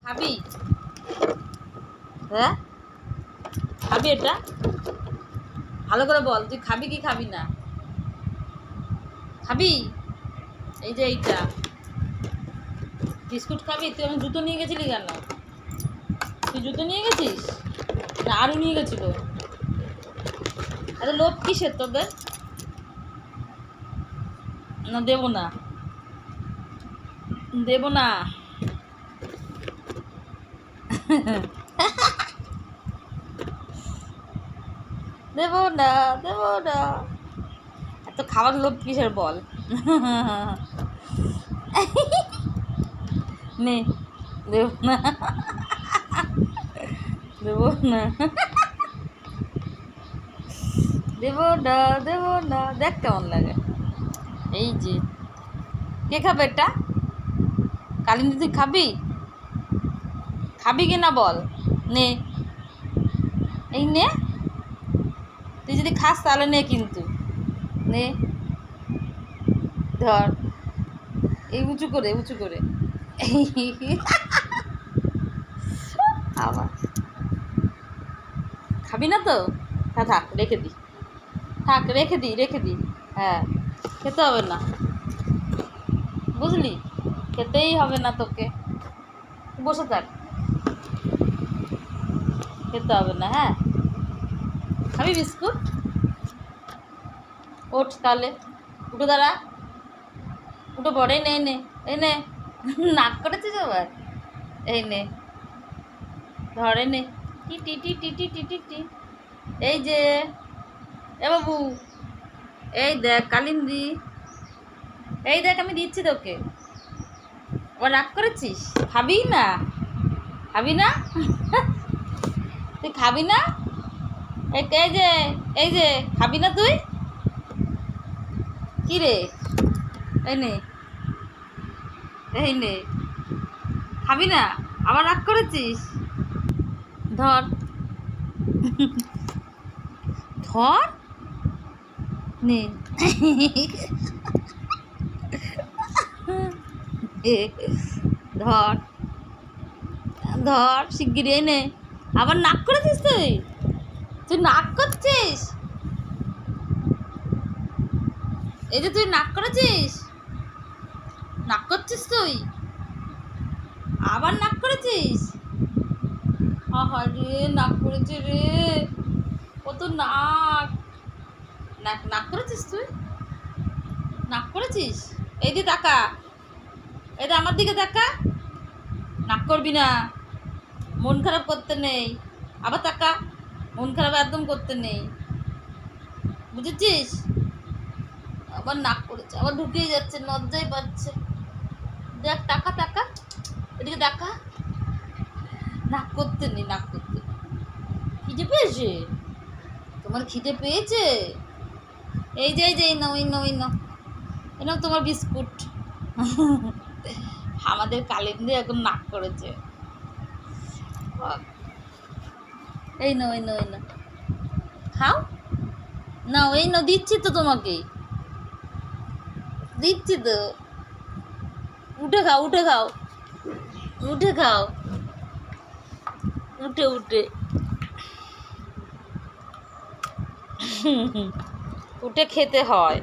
খাবি? হ্যাঁ খাবি? এটা ভালো করে বল, তুই খাবি কি খাবি না? খাবি? এই যে এইটা বিস্কুট খাবি? তুই আমি জুতো নিয়ে গেছিলি কেন? তুই জুতো নিয়ে গেছিস না আরও নিয়ে গেছিল? এত লোভ কিসের তোদের? না দেবো না, দেবো না। দেবো না, দেবো না। এত খাবার লোভ কিসের বল? নে, দেবো না, দেবো না, দেবো না, দেবো না। দেখ কেমন লাগে। এই যে কে খাবে এটা? কালিন্দী তুই খাবি? খাবি কি না বল? নে, এই নে। তুই যদি খাস তাহলে নে, কিন্তু নে, ধর। এই উঁচু করে, উঁচু করে। আবার খাবি না তো? হ্যাঁ থাক, রেখে দি, থাক, রেখে দি, রেখে দি। হ্যাঁ, খেতে হবে না, বুঝলি? খেতেই হবে না তোকে, বসে থাক, খেতে হবে না। হ্যাঁ খাবি বিস্কুট? ওঠ তাহলে, উঠে দাঁড়া, উঠে পড়ে। নে, নে, এই নে। নাক করেছিস আবার? এই নে, ধরে নে। টি টি টি টি টি টি টি টি। এই যে এ বাবু, এই দেখ কালিন্দী, এই দেখ আমি দিচ্ছি তোকে। আবার রাগ করেছিস? খাবি না? খাবি না? তুই খাবি না? এই যে, এই যে খাবি না তুই? কি রে? এই নে, এই নে। খাবি না? আবার রাগ করেছিস? ধর, ধর, নে। ধর, ধর শিগগিরি, এই নে। আবার নাক করেছিস তুই? তুই নাক করছিস? এই যে তুই নাক করেছিস, নাক করছিস তুই? আবার নাক করেছিস? আহা রে, নাক করেছে রে, কত নাক। নাক নাক করেছিস তুই? নাক করেছিস? এই যে তাকা, এই যে আমার দিকে তাকা। নাক করবি না, মন খারাপ করতে নেই। আবার তাকা, মন খারাপ একদম করতে নেই, বুঝেছিস? আবার নাক করেছে, আবার ঢুকিয়ে যাচ্ছে, লজ্জাই পাচ্ছে। দেখ, টাকা টাকা, এদিকে দেখা। নাক করতে নেই, নাক করতে নেই। খিদে পেয়েছে তোমার? খিদে পেয়েছে? এই যে, এই যে, এই নাও, এই নাও, এই নাও, এই নাও তোমার বিস্কুট। আমাদের কালিন্দী এখন নাক করেছে। এই নাও, এই নাও, এই নাও, খাও। নাও, এই নাও, দিচ্ছি তো তোমাকে, দিচ্ছি তো। উঠে খাও, উঠে খাও, উঠে খাও, উঠে উঠে। উঠে খেতে হয়।